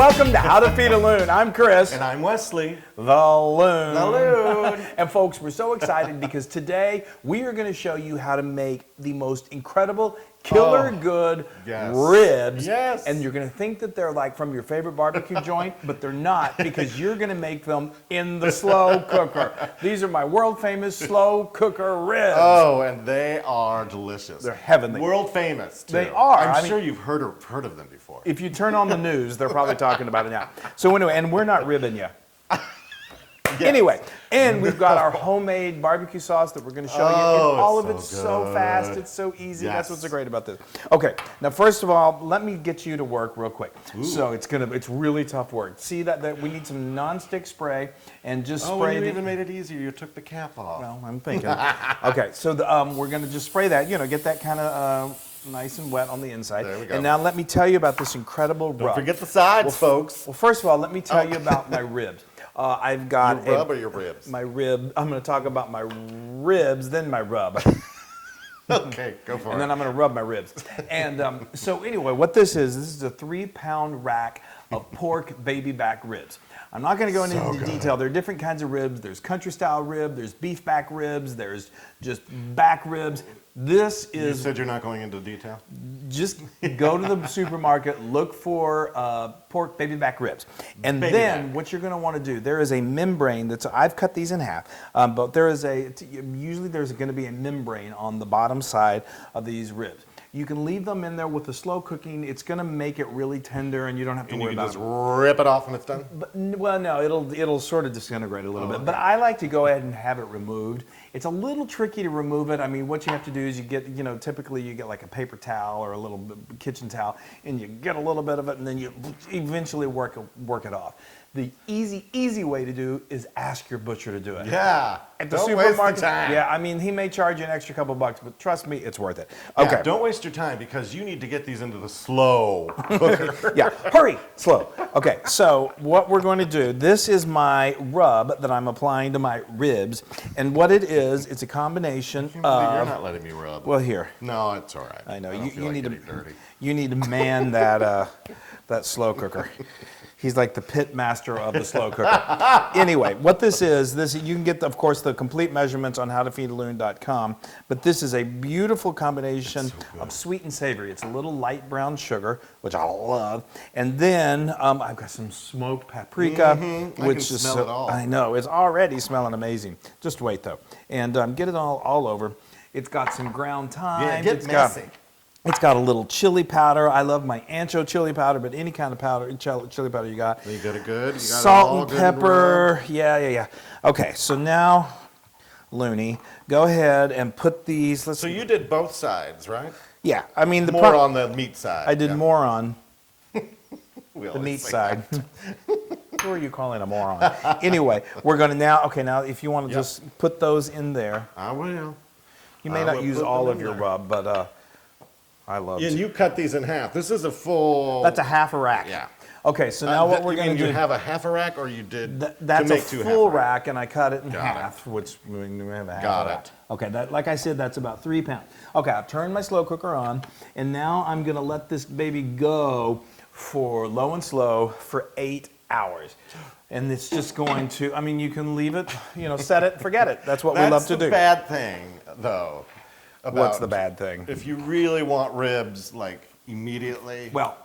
Welcome to How to Feed a Loon. I'm Chris. And I'm Wesley. The Loon. The Loon. And folks, we're so excited because today we are going to show you how to make the most incredible killer good ribs. Yes. And you're going to think that they're like from your favorite barbecue joint, but they're not, because you're going to make them in the slow cooker. These are my world famous slow cooker ribs. Oh, and they are delicious. They're heavenly. World famous, too. They are. I'm sure you've heard of them before. If you turn on the news, they're probably talking about it now. So anyway, and we're not ribbing you. Yes. Anyway, and we've got our homemade barbecue sauce that we're going to show you. And all of it's so fast. It's so easy. Yes. That's what's so great about this. Okay, now first of all, let me get you to work real quick. Ooh. So it's really tough work. See that we need some nonstick spray and just spray. Oh, you even made it easier. You took the cap off. Well, I'm thinking. Okay, so we're going to just spray that. You know, get that kind of. Nice and wet on the inside. There we go. And now let me tell you about this incredible rub. Don't forget the sides, folks. Well, first of all, let me tell you about my ribs. I've got your rub or your ribs? My rib. I'm going to talk about my ribs, then my rub. Okay, go for it. And then I'm going to rub my ribs. And so anyway, what this is a 3-pound rack of pork baby back ribs. I'm not going to go into detail. There are different kinds of ribs. There's country style rib, there's beef back ribs, there's just back ribs. This is... You said you're not going into detail? Just go to the supermarket, look for pork baby back ribs. And then what you're going to want to do, there is a membrane that's... I've cut these in half, but there is usually there's going to be a membrane on the bottom side of these ribs. You can leave them in there with the slow cooking. It's going to make it really tender, and you don't have to worry about it. You can just rip it off when it's done? Well, no, it'll sort of disintegrate a little bit. But I like to go ahead and have it removed. It's a little tricky to remove it. I mean, what you have to do is you get, typically you get like a paper towel or a little kitchen towel, and you get a little bit of it, and then you eventually work it off. The easy way to do is ask your butcher to do it. Yeah. At the don't supermarket, waste the time. Yeah, I mean, he may charge you an extra couple bucks, but trust me, it's worth it. Okay. Yeah, don't waste your time, because you need to get these into the slow cooker. Yeah, hurry, slow. Okay, so what we're going to do, this is my rub that I'm applying to my ribs, and what it is, it's a combination of... You're not letting me rub. Well, here. No, it's all right. I know. You need to be dirty. You need to man that slow cooker. He's like the pit master of the slow cooker. Anyway, what this is, you can get, of course, the complete measurements on howtofeedaloon.com, but this is a beautiful combination of sweet and savory. It's a little light brown sugar, which I love, and then I've got some smoked paprika, which is smell it all. I know, it's already smelling amazing. Just wait, though. And get it all over. It's got some ground thyme. Yeah, get messy. It's got a little chili powder. I love my ancho chili powder, but any kind of powder, chili powder you got. You got it good? You got salt and pepper. Yeah. Okay, so now, Looney, go ahead and put these. So you did both sides, right? Yeah, I mean more on the meat side. I did more on the meat side. Who are you calling a moron? Anyway, we're going to now if you want to just put those in there. I will. You may not use all of your rub, but I love it. And you cut these in half. This is a full... That's a half a rack. Yeah. Okay, so now what we're going to do... You have a half a rack, or you did that's to make a full rack, and I cut it in half, which we have a half Got rack. it. Okay, like I said, that's about 3 pounds. Okay, I've turned my slow cooker on, and now I'm going to let this baby go for low and slow for 8 hours. And it's just going to, I mean, you can leave it, set it, forget it. That's what we love to do. That's the bad thing, though. What's the bad thing? If you really want ribs, like, immediately, well,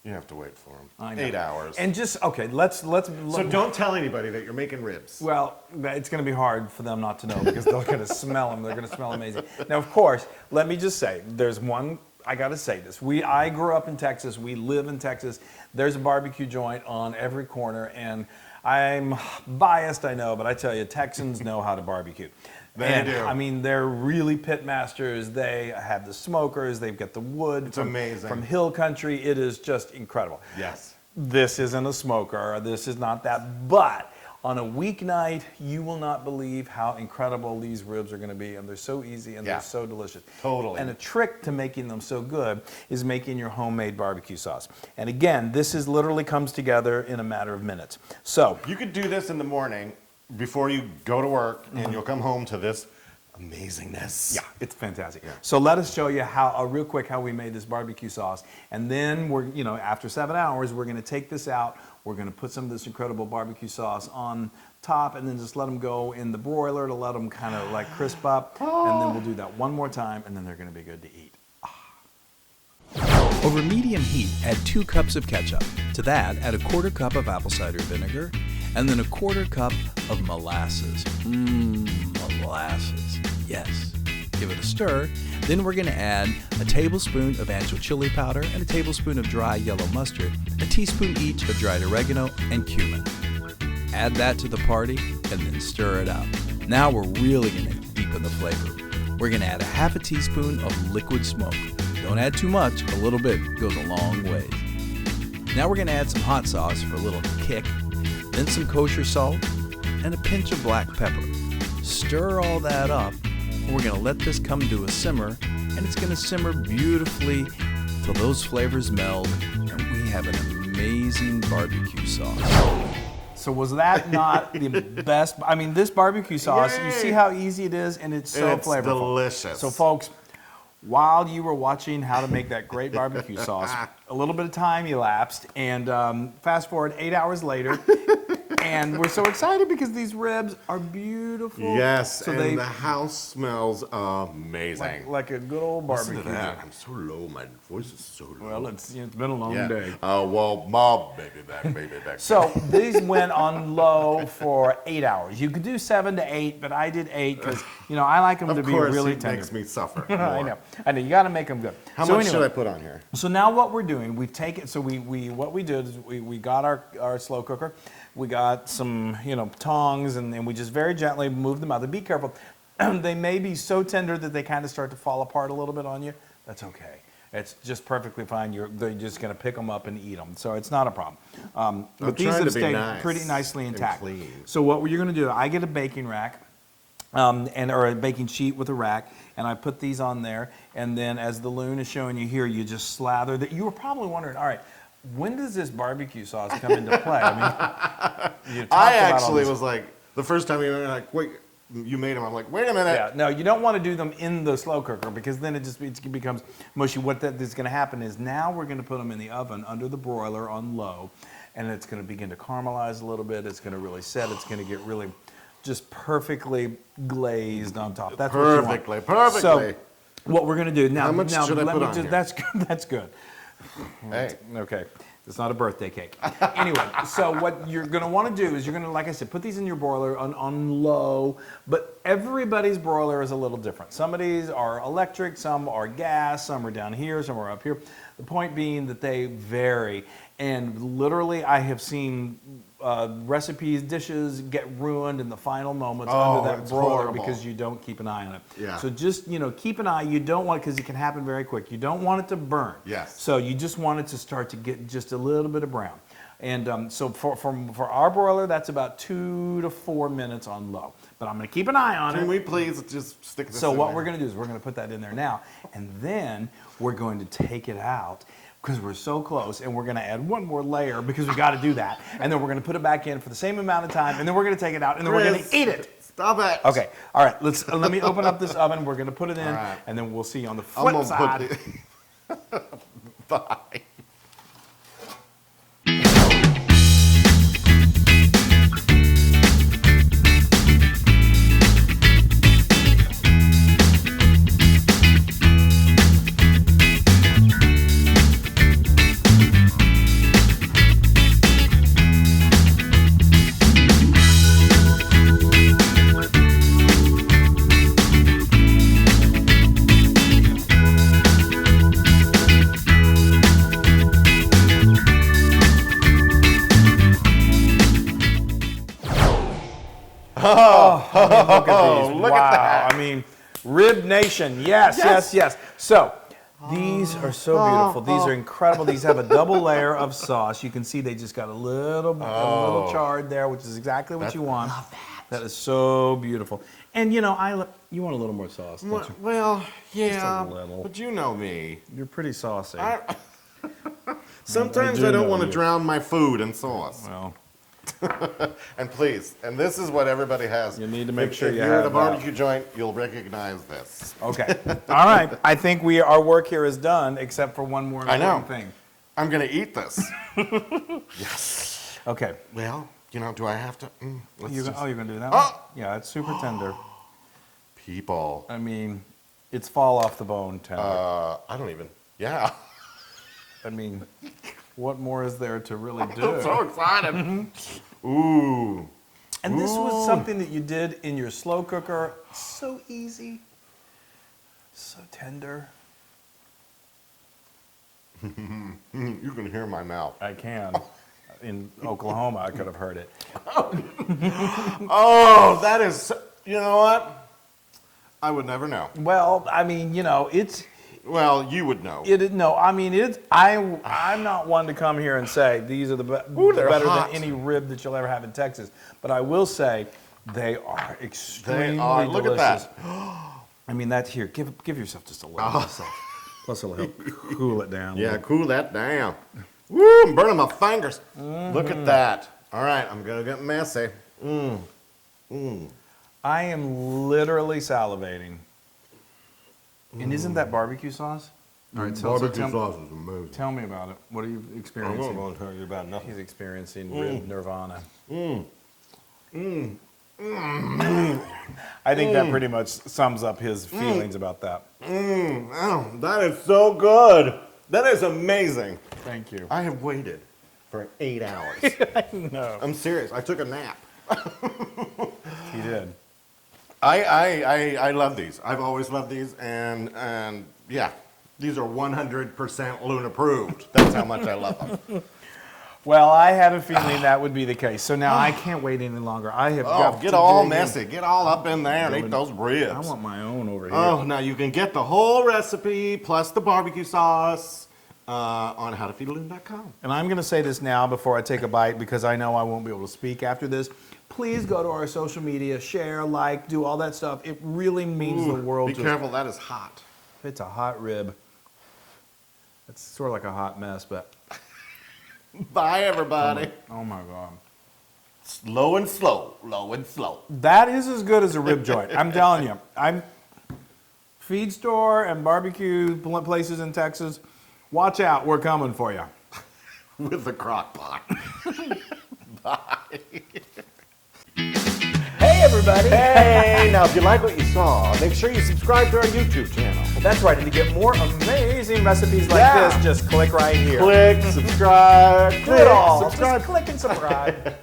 you have to wait for them. I know. 8 hours. And just, okay, let's... So don't tell anybody that you're making ribs. Well, it's going to be hard for them not to know, because they're going to smell them. They're going to smell amazing. Now, of course, let me just say, there's one... I got to say this. I grew up in Texas. We live in Texas. There's a barbecue joint on every corner, and I'm biased, I know, but I tell you, Texans know how to barbecue. They do. I mean, they're really pit masters. They have the smokers. They've got the wood. It's amazing. From hill country. It is just incredible. Yes. This isn't a smoker. This is not that. But on a weeknight, you will not believe how incredible these ribs are going to be, and they're so easy and they're so delicious. Totally. And a trick to making them so good is making your homemade barbecue sauce. And again, this literally comes together in a matter of minutes. So you could do this in the morning before you go to work, and you'll come home to this amazingness. Yeah, it's fantastic. So let us show you how, real quick, how we made this barbecue sauce. And then we're, after 7 hours, we're going to take this out. We're going to put some of this incredible barbecue sauce on top and then just let them go in the broiler to let them kind of like crisp up. And then we'll do that one more time and then they're going to be good to eat. Over medium heat, add 2 cups of ketchup. To that, add a 1/4 cup of apple cider vinegar and then a 1/4 cup of molasses. Molasses. Yes. Give it a stir. Then we're going to add a tablespoon of ancho chili powder and a tablespoon of dry yellow mustard, a teaspoon each of dried oregano and cumin. Add that to the party and then stir it up. Now we're really going to deepen the flavor. We're going to add a 1/2 teaspoon of liquid smoke. Don't add too much, a little bit goes a long ways. Now we're going to add some hot sauce for a little kick, then some kosher salt, and a pinch of black pepper. Stir all that up. We're going to let this come to a simmer, and it's going to simmer beautifully till those flavors meld, and we have an amazing barbecue sauce. So was that not the best? I mean, this barbecue sauce, you see how easy it is, and it's so flavorful. It's delicious. So folks, while you were watching how to make that great barbecue sauce, a little bit of time elapsed, and fast forward 8 hours later, and we're so excited because these ribs are beautiful. Yes, so and the house smells amazing. like a good old barbecue. Listen to that. I'm so low. My voice is so low. Well, it's been a long day. Well, Mom, baby back. So these went on low for 8 hours. You could do 7 to 8, but I did 8 because I like them to be really it tender. makes me suffer. I know. You got to make them good. How much should I put on here? So now what we're doing, we've taken. So what we did is we got our slow cooker. We got some tongs and we just very gently moved them out. Be careful. They may be so tender that they kind of start to fall apart a little bit on you. That's okay. It's just perfectly fine. They're just going to pick them up and eat them. So it's not a problem. But these have stayed pretty nicely intact. Clean. So what you're going to do, I get a baking rack. Or a baking sheet with a rack, and I put these on there, and then as the Loon is showing you here, you just slather that. You were probably wondering, all right, when does this barbecue sauce come into play? I mean, I actually was like, the first time you were like, wait, you made them. I'm like, wait a minute. Yeah, no, you don't want to do them in the slow cooker because then it becomes mushy. What is going to happen is now we're going to put them in the oven under the broiler on low, and it's going to begin to caramelize a little bit. It's going to really set. It's going to get really just perfectly glazed on top. That's perfectly. So what we're going to do now. How much should I put on here? That's good. That's good. Hey. Okay. It's not a birthday cake. Anyway, so what you're going to want to do is you're going to, like I said, put these in your broiler on low, but everybody's broiler is a little different. Some of these are electric, some are gas, some are down here, some are up here. The point being that they vary. And literally, I have seen recipes, dishes get ruined in the final moments under that broiler because you don't keep an eye on it. Yeah. So just, keep an eye. You don't want it because it can happen very quick. You don't want it to burn. Yes. So you just want it to start to get just a little bit of brown. And so for our broiler, that's about 2 to 4 minutes on low. But I'm going to keep an eye on it. Can we please just stick this So in what there? we're going to do is we're going to put that in there now. And then we're going to take it out because we're so close, and we're going to add one more layer because we got to do that. And then we're going to put it back in for the same amount of time, and then we're going to take it out, and then we're going to eat it. Stop it. Okay. All right. Let me open up this oven. We're going to put it in, and then we'll see you on the flip side. Bye. Look at these. Look Wow. at that. I mean, Rib Nation. Yes. So these are so beautiful. These are incredible. These have a double layer of sauce. You can see they just got a little charred there, which is exactly what you want. Love that. That is so beautiful. And you want a little more sauce, don't you? Well, yeah, Just a little. but you know me. You're pretty saucy. Sometimes I I do don't know want to you. drown my food in sauce. Well, And please, and this is what everybody has. You need to make sure if you you're at have a that. barbecue joint, you'll recognize this. Okay. All right. I think our work here is done, except for one more I know. important thing. I'm gonna eat this. Yes. Okay. Well, do I have to? Let's You're just- going to do that Oh! one? Yeah, it's super tender. People. I mean, it's fall off the bone tender. I don't even. Yeah. I mean, what more is there to really do? I'm so excited. Ooh. And this was something that you did in your slow cooker. So easy. So tender. You can hear my mouth. I can. In Oklahoma, I could have heard it. Oh, that is. You know what? I would never know. Well, I mean, it's. Well, you would know. No, I mean, it's. I'm not one to come here and say these are they're better hot. than any rib that you'll ever have in Texas. But I will say they are extremely Look delicious. at that. I mean, that's here. Give yourself just a little. Plus, it'll help cool it down. a Yeah, little. cool that down. Woo, I'm burning my fingers. Look at that. All right, I'm going to get messy. I am literally salivating. And isn't that barbecue sauce? All right, so sauce is amazing. tell me about it. What are you I'm experiencing? not going to tell you about nothing. He's experiencing rib nirvana. I think that pretty much sums up his feelings about that. Oh, that is so good. That is amazing. Thank you. I have waited for 8 hours. No, I'm serious. I took a nap. he did. I love these. I've always loved these, and yeah, these are 100% Loon approved. That's how much I love them. Well, I had a feeling that would be the case. So now I can't wait any longer. I have Oh, got get to all dig in. messy. Get all up in there and eat those ribs. I want my own over here. Oh, now you can get the whole recipe plus the barbecue sauce on howtofeedaloon.com. And I'm going to say this now before I take a bite because I know I won't be able to speak after this. Please go to our social media, share, like, do all that stuff. It really means the world Be to careful, that is hot. It's a hot rib. It's sort of like a hot mess, but Bye, everybody. oh my God. Slow and slow, low and slow. That is as good as a rib joint. I'm telling you. Feed store and barbecue places in Texas, watch out. We're coming for you. With the crock pot. Bye. Hey, everybody. Hey, now if you like what you saw, make sure you subscribe to our YouTube channel. That's right. And to get more amazing recipes like Yeah. this, just click right here. Click, subscribe, Do it all. subscribe. Just click and subscribe.